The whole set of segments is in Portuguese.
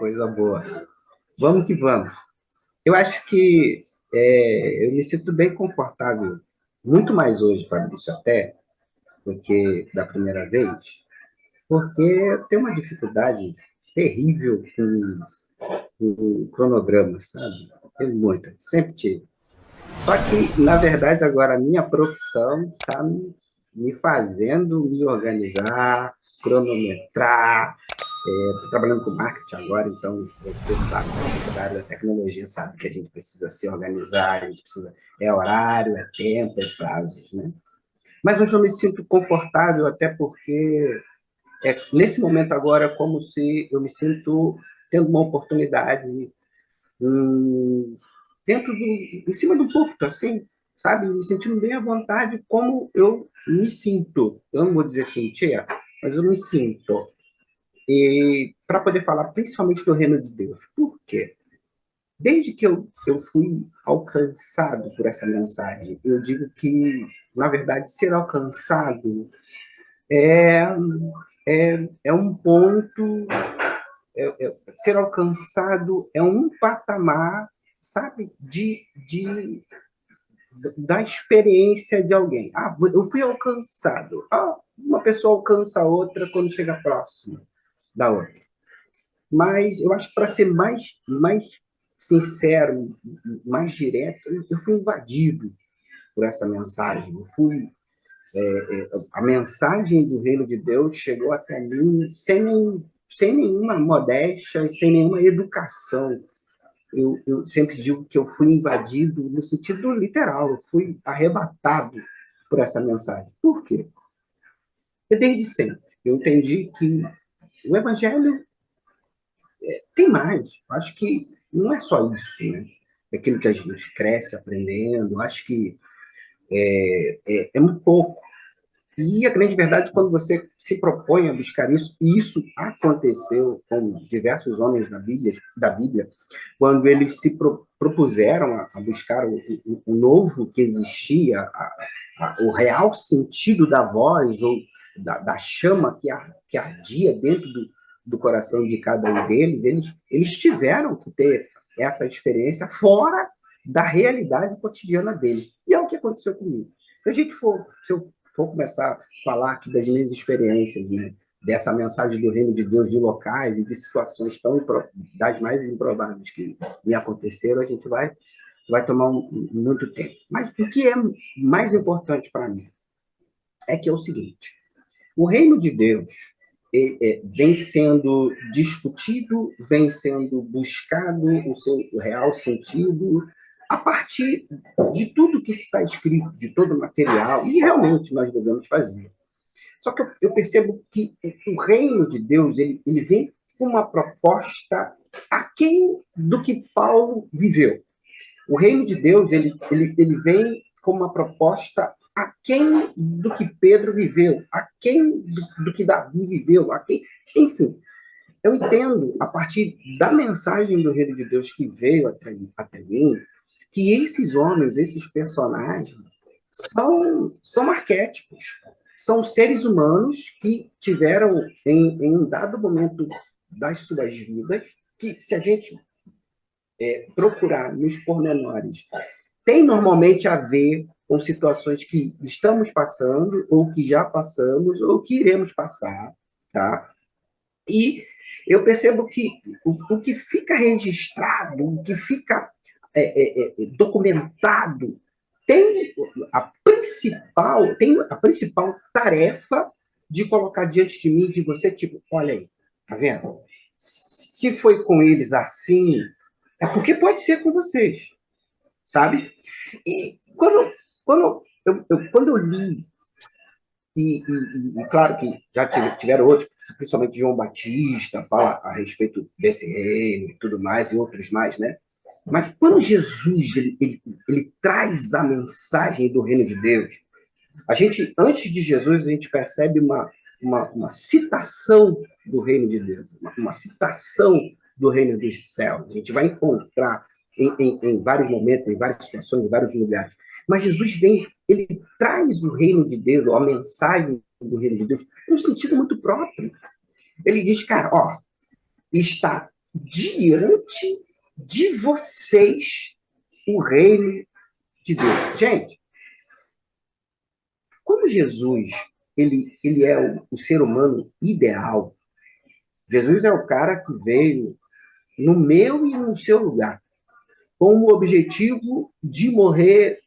Coisa boa. Vamos que vamos. Eu acho que eu me sinto bem confortável, muito mais hoje, Fabrício, até, do que da primeira vez, porque eu tenho uma dificuldade terrível com o cronograma, sabe? Tenho muita, sempre tive. Só que, na verdade, agora a minha profissão está me fazendo me organizar, cronometrar. Estou trabalhando com marketing agora, então você sabe, você que é da área da tecnologia sabe que a gente precisa se organizar, a gente precisa, é horário, é tempo, é prazos, né? Mas hoje eu me sinto confortável, até porque nesse momento agora é como se eu me sinto tendo uma oportunidade hum, em cima do púlpito, assim, sabe? Me sentindo bem à vontade como eu me sinto. Eu não vou dizer sentir, mas eu me sinto. E para poder falar principalmente do reino de Deus. Por quê? Desde que eu fui alcançado por essa mensagem, eu digo que, na verdade, ser alcançado é, é um ponto, ser alcançado é um patamar, sabe, da experiência de alguém. Ah, eu fui alcançado. Ah, uma pessoa alcança a outra quando chega próximo da outra. Mas eu acho que para ser mais sincero, mais direto, eu fui invadido por essa mensagem. A mensagem do reino de Deus chegou até mim sem nenhuma modéstia e sem nenhuma educação. Eu sempre digo que eu fui invadido no sentido literal, eu fui arrebatado por essa mensagem. Por quê? Porque desde sempre eu entendi que o evangelho tem mais. Acho que não é só isso, né? É aquilo que a gente cresce aprendendo, acho que é um pouco. E a grande verdade, quando você se propõe a buscar isso, e isso aconteceu com diversos homens da Bíblia, quando eles se propuseram a buscar o novo que existia, o real sentido da voz, ou da chama que ardia dentro do coração de cada um deles, eles tiveram que ter essa experiência fora da realidade cotidiana deles. E é o que aconteceu comigo. Se eu for começar a falar aqui das minhas experiências, né, dessa mensagem do reino de Deus de locais e de situações das mais improváveis que me aconteceram, a gente vai tomar muito tempo. Mas o que é mais importante para mim é que é o seguinte: o reino de Deus vem sendo discutido, vem sendo buscado o seu real sentido a partir de tudo que está escrito, de todo o material, e realmente nós devemos fazer. Só que eu percebo que o reino de Deus ele vem com uma proposta aquém do que Paulo viveu. O reino de Deus ele vem com uma proposta aquém do que Pedro viveu, aquém do que Davi viveu, aquém, enfim. Eu entendo, a partir da mensagem do reino de Deus que veio até mim, que esses homens, esses personagens, são arquétipos, são seres humanos que tiveram, em um dado momento das suas vidas, que se a gente procurar nos pormenores, tem normalmente a ver com situações que estamos passando, ou que já passamos, ou que iremos passar, tá? E eu percebo que o que fica registrado, o que fica documentado, tem a principal tarefa de colocar diante de mim, de você, tipo, olha aí, tá vendo? Se foi com eles assim, é porque pode ser com vocês, sabe? E quando eu li, e claro que já tiveram outros, principalmente João Batista, fala a respeito desse reino e tudo mais, e outros mais, né? Mas quando Jesus ele traz a mensagem do reino de Deus, antes de Jesus, a gente percebe uma citação do reino de Deus, uma citação do reino dos céus. A gente vai encontrar em vários momentos, em várias situações, em vários lugares. Mas Jesus ele traz o reino de Deus, ou a mensagem do reino de Deus, num sentido muito próprio. Ele diz, cara, ó, está diante de vocês o reino de Deus. Gente, como Jesus ele é o ser humano ideal, Jesus é o cara que veio no meu e no seu lugar, com o objetivo de morrer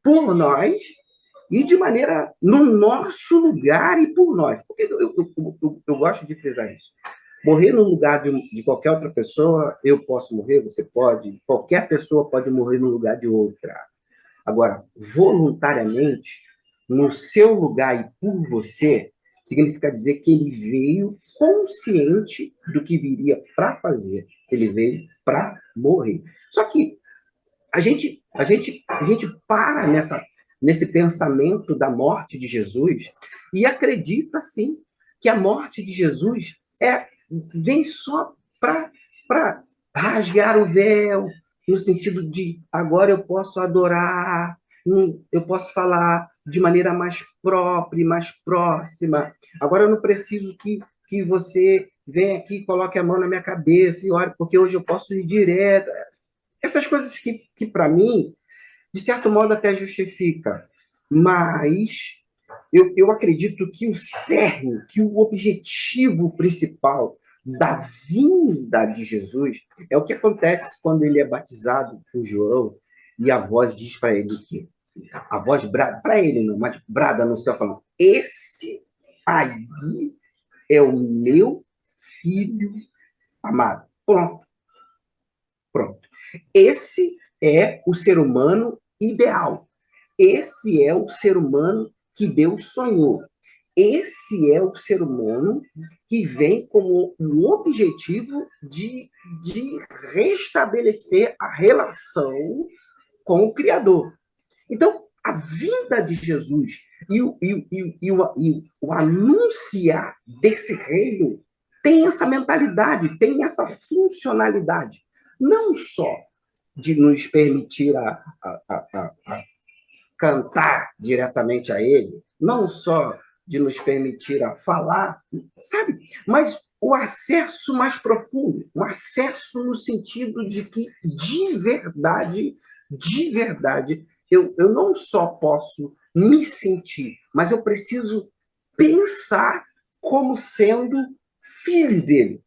por nós e de maneira no nosso lugar e por nós. Porque eu gosto de frisar isso. Morrer no lugar de qualquer outra pessoa, eu posso morrer, você pode, qualquer pessoa pode morrer no lugar de outra. Agora, voluntariamente, no seu lugar e por você, significa dizer que ele veio consciente do que viria para fazer. Ele veio para morrer. Só que a gente para nesse pensamento da morte de Jesus e acredita, sim, que a morte de Jesus vem só para rasgar o véu, no sentido de agora eu posso adorar, eu posso falar de maneira mais própria, mais próxima. Agora eu não preciso que você venha aqui e coloque a mão na minha cabeça e ore, porque hoje eu posso ir direto. Essas coisas que para mim, de certo modo, até justifica. Mas eu acredito que o cerne, que o objetivo principal da vinda de Jesus é o que acontece quando ele é batizado por João e a voz diz para ele que a voz brada, para ele não, mas brada no céu falando, esse aí é o meu filho amado. Pronto, pronto. Esse é o ser humano ideal. Esse é o ser humano que Deus sonhou. Esse é o ser humano que vem com o objetivo de restabelecer a relação com o Criador. Então, a vinda de Jesus e o anunciar desse reino tem essa mentalidade, tem essa funcionalidade. Não só de nos permitir a cantar diretamente a ele, não só de nos permitir a falar, sabe? Mas o acesso mais profundo, o acesso no sentido de que, de verdade, eu não só posso me sentir, mas eu preciso pensar como sendo filho dele.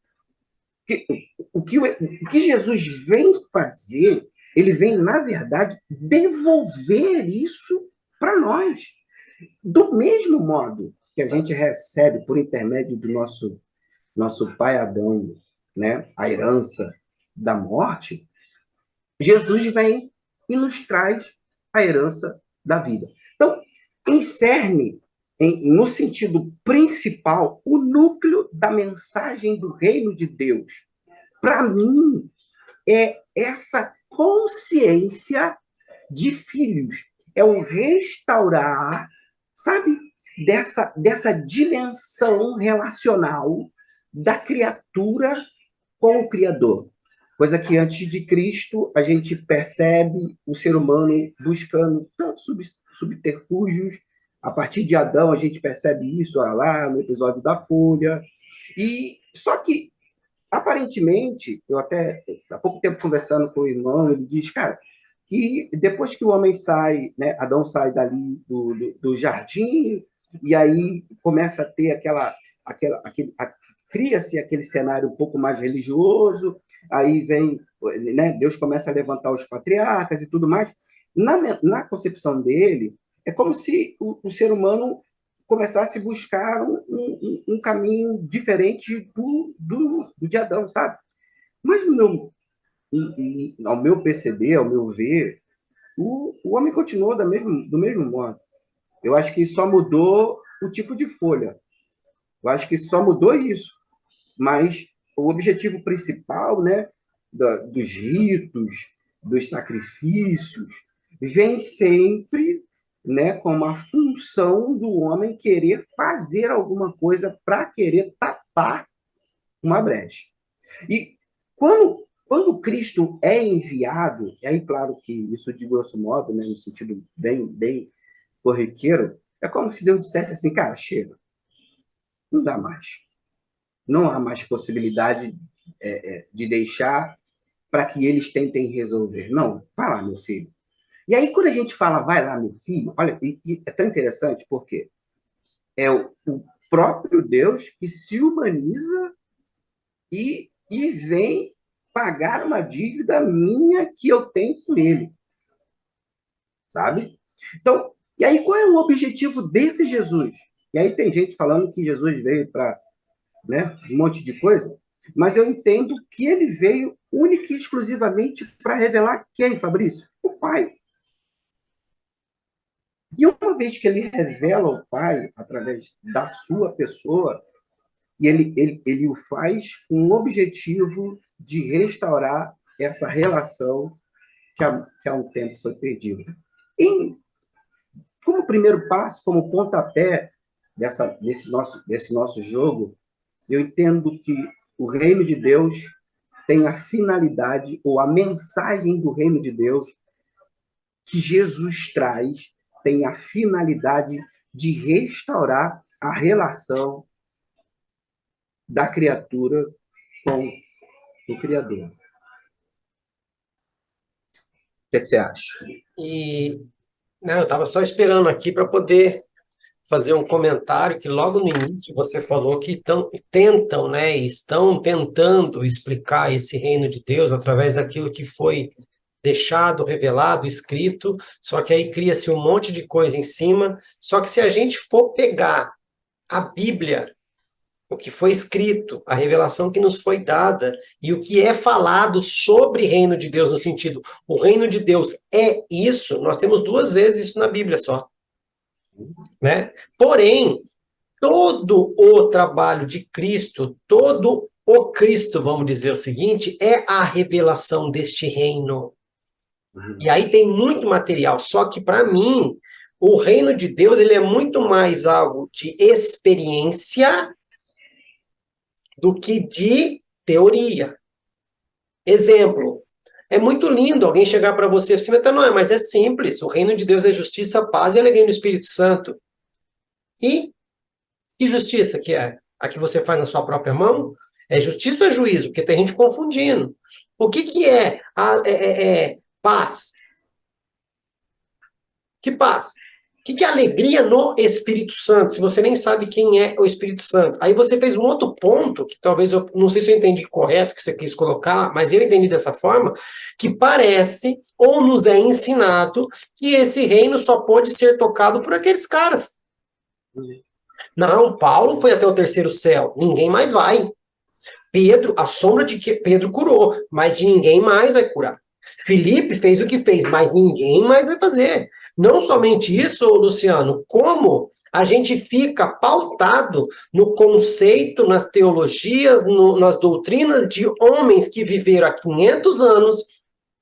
O que Jesus vem fazer, ele vem, na verdade, devolver isso para nós. Do mesmo modo que a gente recebe, por intermédio do nosso pai Adão, né, a herança da morte, Jesus vem e nos traz a herança da vida. Então, encerne, no sentido principal, o núcleo da mensagem do reino de Deus. Para mim, é essa consciência de filhos. É o restaurar, sabe, dessa dimensão relacional da criatura com o Criador. Coisa que antes de Cristo a gente percebe o ser humano buscando tantos subterfúgios. A partir de Adão a gente percebe isso lá no episódio da Folha. E só que aparentemente, eu até há pouco tempo conversando com o irmão, ele diz, cara, que depois que o homem sai, né, Adão sai dali do jardim, e aí começa a ter cria-se aquele cenário um pouco mais religioso, aí vem, né, Deus começa a levantar os patriarcas e tudo mais. Na concepção dele, é como se o ser humano começasse a buscar um caminho diferente do de Adão, sabe? Mas ao meu perceber, ao meu ver, o homem continuou do mesmo modo. Eu acho que só mudou o tipo de folha. Eu acho que só mudou isso. Mas o objetivo principal, né, dos ritos, dos sacrifícios, vem sempre, né, com uma função do homem querer fazer alguma coisa para querer tapar uma brecha. E quando Cristo é enviado, e aí, claro que isso de grosso modo, né, no sentido bem corriqueiro, é como se Deus dissesse assim, cara, chega, não dá mais. Não há mais possibilidade de deixar para que eles tentem resolver. Não, vai lá, meu filho. E aí, quando a gente fala, vai lá, meu filho, olha, e é tão interessante porque é o próprio Deus que se humaniza e vem pagar uma dívida minha que eu tenho com ele, sabe? Então, e aí qual é o objetivo desse Jesus? E aí tem gente falando que Jesus veio para, né, um monte de coisa, mas eu entendo que ele veio única e exclusivamente para revelar quem, Fabrício? O Pai. E uma vez que ele revela o Pai através da sua pessoa, e ele o faz com o objetivo de restaurar essa relação que há um tempo foi perdida. Como primeiro passo, como pontapé desse nosso jogo, eu entendo que o reino de Deus tem a finalidade, ou a mensagem do reino de Deus que Jesus traz, tem a finalidade de restaurar a relação da criatura com o Criador. O que é que você acha? Não, eu estava só esperando aqui para poder fazer um comentário que logo no início você falou que tentam, né, estão tentando explicar esse reino de Deus através daquilo que foi deixado, revelado, escrito, só que aí cria-se um monte de coisa em cima. Só que se a gente for pegar a Bíblia, o que foi escrito, a revelação que nos foi dada e o que é falado sobre reino de Deus, no sentido, o reino de Deus é isso, nós temos 2 vezes isso na Bíblia só, né? Porém, todo o trabalho de Cristo, todo o Cristo, vamos dizer o seguinte, é a revelação deste reino. E aí tem muito material, só que para mim, o reino de Deus, ele é muito mais algo de experiência do que de teoria. Exemplo, é muito lindo alguém chegar para você assim, mas é simples, o reino de Deus é justiça, paz e alegria no Espírito Santo. E que justiça que é? A que você faz na sua própria mão? É justiça ou é juízo? Porque tem gente confundindo. O que é paz? Que paz? O que é alegria no Espírito Santo, se você nem sabe quem é o Espírito Santo? Aí você fez um outro ponto, que talvez eu não sei se eu entendi correto que você quis colocar, mas eu entendi dessa forma, que parece, ou nos é ensinado, que esse reino só pode ser tocado por aqueles caras. Não, Paulo foi até o terceiro céu, ninguém mais vai. Pedro, a sombra de que Pedro curou, mas de ninguém mais vai curar. Felipe fez o que fez, mas ninguém mais vai fazer. Não somente isso, Luciano, como a gente fica pautado no conceito, nas teologias, nas doutrinas de homens que viveram há 500 anos,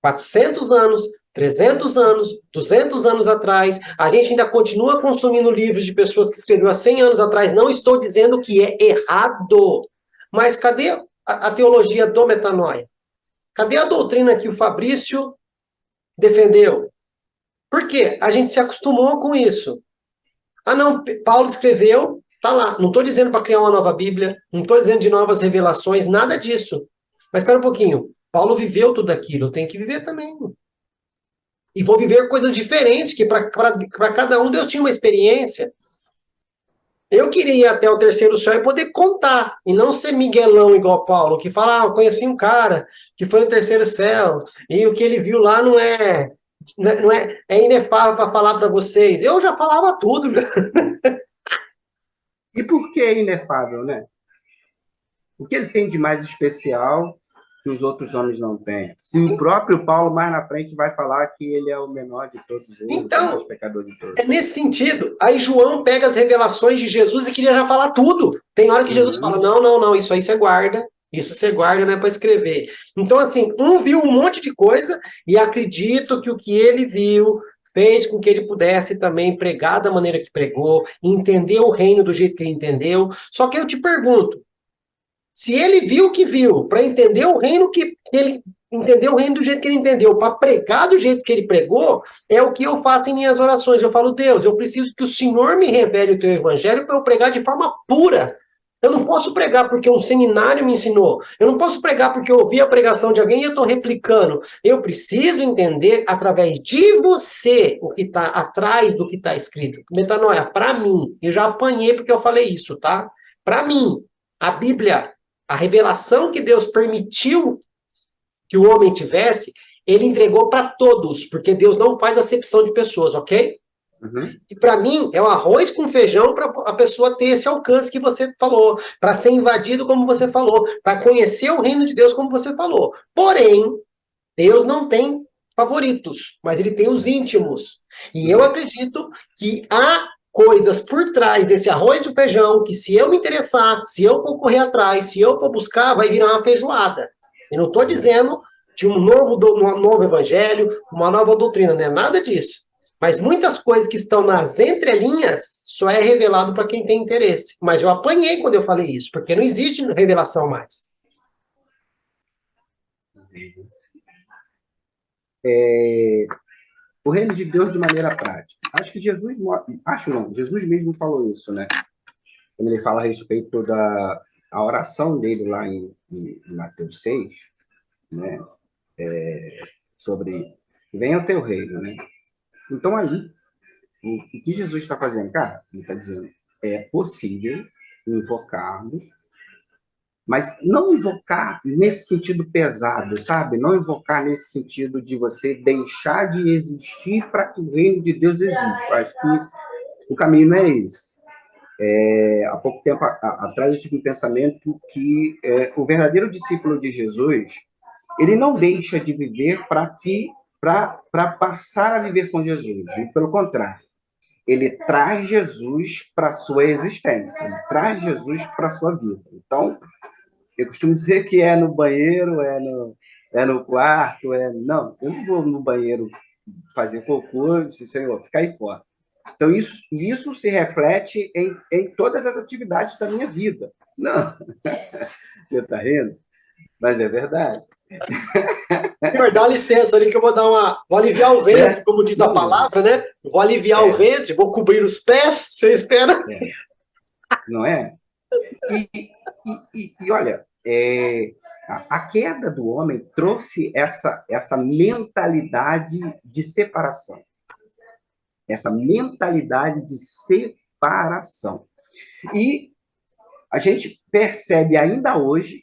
400 anos, 300 anos, 200 anos atrás. A gente ainda continua consumindo livros de pessoas que escreveram há 100 anos atrás. Não estou dizendo que é errado. Mas cadê a teologia do metanoia? Cadê a doutrina que o Fabrício defendeu? Por quê? A gente se acostumou com isso. Ah, não, Paulo escreveu, tá lá. Não estou dizendo para criar uma nova Bíblia, não estou dizendo de novas revelações, nada disso. Mas espera um pouquinho. Paulo viveu tudo aquilo, eu tenho que viver também. E vou viver coisas diferentes, que para cada um Deus tinha uma experiência. Eu queria ir até o terceiro céu e poder contar, e não ser Miguelão igual Paulo, que fala, eu conheci um cara que foi no terceiro céu, e o que ele viu lá é inefável para falar para vocês. Eu já falava tudo. Já. E por que é inefável, né? O que ele tem de mais especial que os outros homens não têm? Se o próprio Paulo, mais na frente, vai falar que ele é o menor de todos eles, Então, o mais pecador de todos. é nesse sentido. Aí João pega as revelações de Jesus e queria já falar tudo. Tem hora que Jesus fala, não, isso aí você guarda. Isso você guarda, não é para escrever. Então, assim, um viu um monte de coisa e acredito que o que ele viu fez com que ele pudesse também pregar da maneira que pregou, entender o reino do jeito que ele entendeu. Só que eu te pergunto, se ele viu o que viu, para entender o reino que ele entendeu, o reino do jeito que ele entendeu, para pregar do jeito que ele pregou, é o que eu faço em minhas orações. Eu falo, Deus, eu preciso que o Senhor me revele o teu evangelho para eu pregar de forma pura. Eu não posso pregar porque um seminário me ensinou. Eu não posso pregar porque eu ouvi a pregação de alguém e eu estou replicando. Eu preciso entender, através de você, o que está atrás do que está escrito. Metanoia, para mim, eu já apanhei porque eu falei isso, tá? Para mim, a Bíblia, a revelação que Deus permitiu que o homem tivesse, ele entregou para todos, porque Deus não faz acepção de pessoas, ok? Uhum. E para mim, é o arroz com feijão para a pessoa ter esse alcance que você falou, para ser invadido, como você falou, para conhecer o reino de Deus, como você falou. Porém, Deus não tem favoritos, mas ele tem os íntimos. E eu acredito que há coisas por trás desse arroz e feijão que, se eu me interessar, se eu for correr atrás, se eu for buscar, vai virar uma feijoada. Eu não estou dizendo de um novo evangelho, uma nova doutrina, não é nada disso. Mas muitas coisas que estão nas entrelinhas só é revelado para quem tem interesse. Mas eu apanhei quando eu falei isso, porque não existe revelação mais. O reino de Deus de maneira prática. Acho que Jesus mesmo falou isso, né? Quando ele fala a respeito da oração dele lá em Mateus 6, né? Sobre venha o teu reino, né? Então ali, o que Jesus está fazendo? Cara, ele está dizendo, é possível invocarmos, mas não invocar nesse sentido pesado, sabe? Não invocar nesse sentido de você deixar de existir para que o reino de Deus exista. Acho que o caminho não é esse. Há pouco tempo atrás eu tive um pensamento que o verdadeiro discípulo de Jesus, ele não deixa de viver para passar a viver com Jesus. E, pelo contrário, ele traz Jesus para a sua existência, ele traz Jesus para a sua vida. Então, eu costumo dizer que é no banheiro, é no quarto, não, eu não vou no banheiro fazer cocô, Senhor, fica aí fora. Então, isso se reflete em todas as atividades da minha vida. Não, você está rindo? Mas é verdade. Senhor, dá licença ali que eu vou dar uma. Vou aliviar o ventre, como diz a palavra, né? Vou aliviar o ventre, vou cobrir os pés, você espera. Não é? E olha, a queda do homem trouxe essa mentalidade de separação. Essa mentalidade de separação. E a gente percebe ainda hoje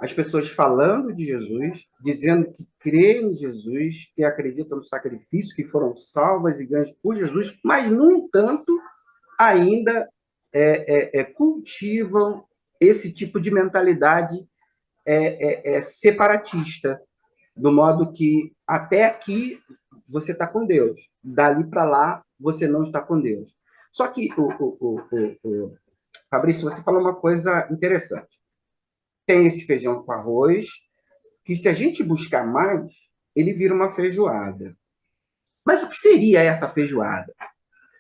as pessoas falando de Jesus, dizendo que creem em Jesus, que acreditam no sacrifício, que foram salvas e ganhas por Jesus, mas, no entanto, ainda cultivam esse tipo de mentalidade separatista, do modo que até aqui você está com Deus, dali para lá você não está com Deus. Só que, Fabrício, você falou uma coisa interessante. Tem esse feijão com arroz, que se a gente buscar mais, ele vira uma feijoada. Mas o que seria essa feijoada?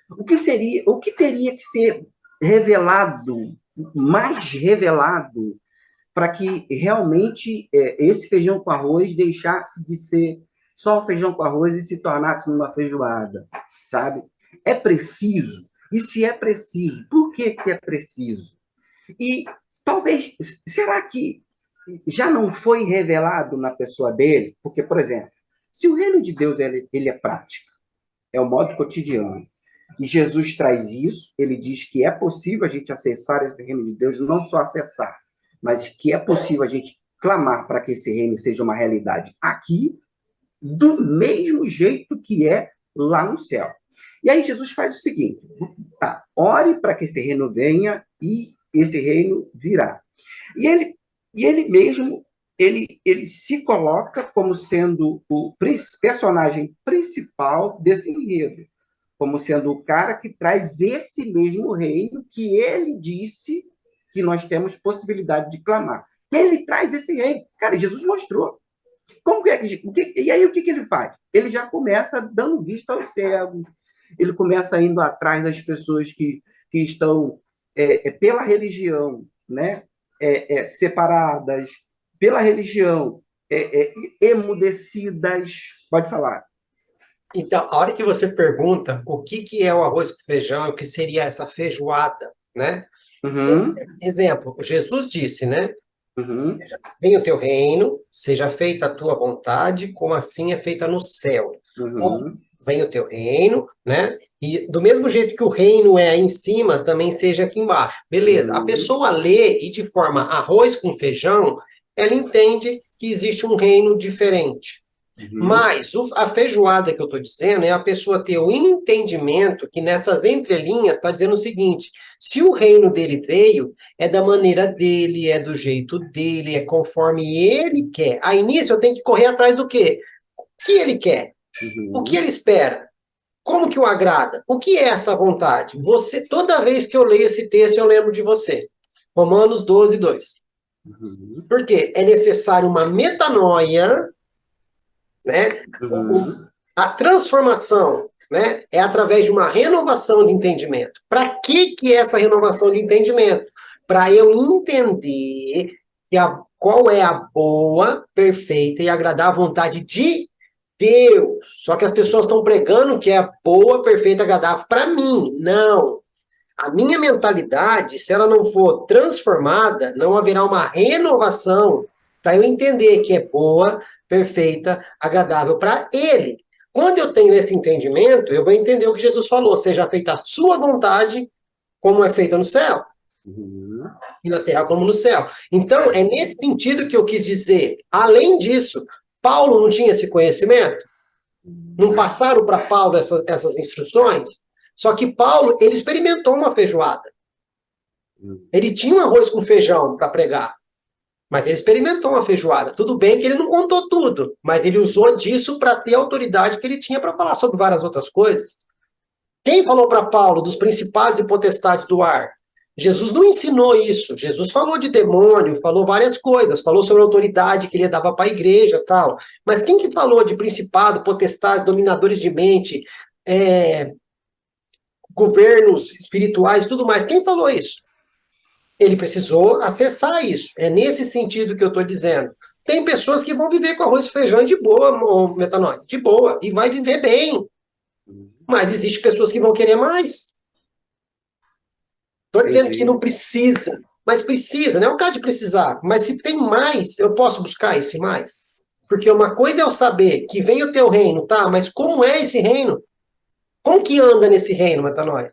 O que teria que ser revelado, mais revelado, para que realmente esse feijão com arroz deixasse de ser só um feijão com arroz e se tornasse uma feijoada, sabe? É preciso. E se é preciso, por que é preciso? E talvez, será que já não foi revelado na pessoa dele? Porque, por exemplo, se o reino de Deus ele é prática, é o modo cotidiano, e Jesus traz isso, ele diz que é possível a gente acessar esse reino de Deus, não só acessar, mas que é possível a gente clamar para que esse reino seja uma realidade aqui, do mesmo jeito que é lá no céu. E aí Jesus faz o seguinte, tá, ore para que esse reino venha e esse reino virá. E ele mesmo, ele se coloca como sendo o personagem principal desse enredo, como sendo o cara que traz esse mesmo reino que ele disse que nós temos possibilidade de clamar. E ele traz esse reino. Cara, Jesus mostrou. Como é e aí o que ele faz? Ele já começa dando vista aos cegos, ele começa indo atrás das pessoas que estão pela religião, né, separadas, pela religião, emudecidas. Pode falar. Então, a hora que você pergunta o que é o arroz com feijão, o que seria essa feijoada, né? Uhum. Exemplo, Jesus disse, né? Uhum. Venha o teu reino, seja feita a tua vontade, como assim é feita no céu. Ou Uhum. venha o teu reino, né? E do mesmo jeito que o reino é aí em cima, também seja aqui embaixo. Beleza. A Uhum. pessoa lê e de forma arroz com feijão, ela entende que existe um reino diferente. Uhum. Mas a feijoada que eu estou dizendo é a pessoa ter o entendimento que nessas entrelinhas está dizendo o seguinte: se o reino dele veio, é da maneira dele, é do jeito dele, é conforme ele quer. Aí nisso eu tenho que correr atrás do quê? O que ele quer? O que Uhum. ele espera? Como que o agrada? O que é essa vontade? Você, toda vez que eu leio esse texto, eu lembro de você. Romanos 12, 2. Uhum. Por quê? É necessário uma metanoia, né? Uhum. A transformação, né, é através de uma renovação de entendimento. Para que é essa renovação de entendimento? Para eu entender qual é a boa, perfeita e agradável vontade de Deus. Só que as pessoas estão pregando que é a boa, perfeita e agradável para mim. Não. A minha mentalidade, se ela não for transformada, não haverá uma renovação para eu entender que é boa, perfeita, agradável para Ele. Quando eu tenho esse entendimento, eu vou entender o que Jesus falou: seja feita a sua vontade, como é feita no céu, Uhum. e na terra como no céu. Então, é nesse sentido que eu quis dizer. Além disso, Paulo não tinha esse conhecimento? Não passaram para Paulo essas instruções? Só que Paulo, ele experimentou uma feijoada. Uhum. Ele tinha um arroz com feijão para pregar, mas ele experimentou uma feijoada. Tudo bem que ele não contou tudo, mas ele usou disso para ter a autoridade que ele tinha para falar sobre várias outras coisas. Quem falou para Paulo dos principados e potestades do ar? Jesus não ensinou isso. Jesus falou de demônio, falou várias coisas, falou sobre a autoridade que ele dava para a igreja, tal. Mas quem que falou de principado, potestade, dominadores de mente, é, governos espirituais, tudo mais? Quem falou isso? Ele precisou acessar isso. É nesse sentido que eu estou dizendo. Tem pessoas que vão viver com arroz e feijão de boa, ô, Metanoia, de boa, e vai viver bem. Mas existem pessoas que vão querer mais. Estou dizendo que Entendi. não precisa, mas precisa, não é o caso de precisar. Mas se tem mais, eu posso buscar esse mais. Porque uma coisa é eu saber que vem o teu reino, tá? Mas como é esse reino? Como que anda nesse reino, Metanoia?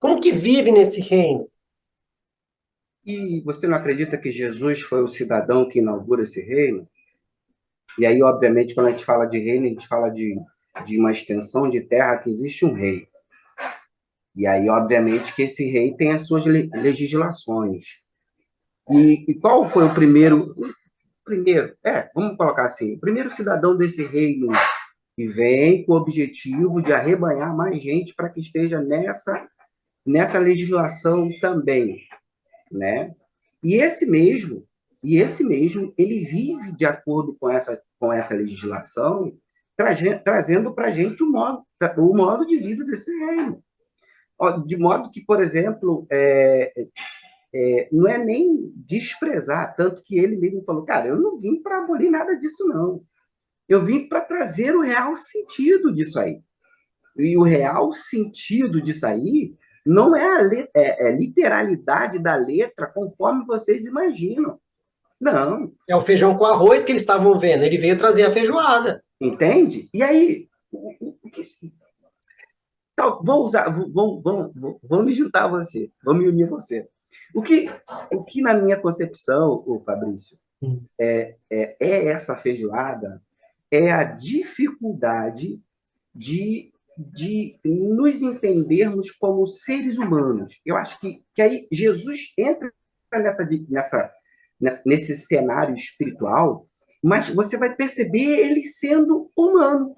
Como que vive nesse reino? E você não acredita que Jesus foi o cidadão que inaugura esse reino? E aí, obviamente, quando a gente fala de reino, a gente fala de uma extensão de terra que existe um rei. E aí, obviamente, que esse rei tem as suas legislações. E qual foi o primeiro? Primeiro, vamos colocar assim, o primeiro cidadão desse reino que vem com o objetivo de arrebanhar mais gente para que esteja nessa legislação também, né? E esse mesmo, ele vive de acordo com essa legislação, trazendo para a gente o modo de vida desse reino. De modo que, por exemplo, não é nem desprezar, tanto que ele mesmo falou, cara, eu não vim para abolir nada disso, não. Eu vim para trazer o real sentido disso aí. E o real sentido disso aí não é a literalidade da letra conforme vocês imaginam. Não, É o feijão com arroz que eles estavam vendo. Ele veio trazer a feijoada. entende? E aí, vou usar, vou me juntar a você, vou me unir a você. O que, o que na minha concepção, o Fabrício, é essa feijoada, é a dificuldade de nos entendermos como seres humanos. Eu acho que aí Jesus entra nesse cenário espiritual, mas você vai perceber ele sendo humano.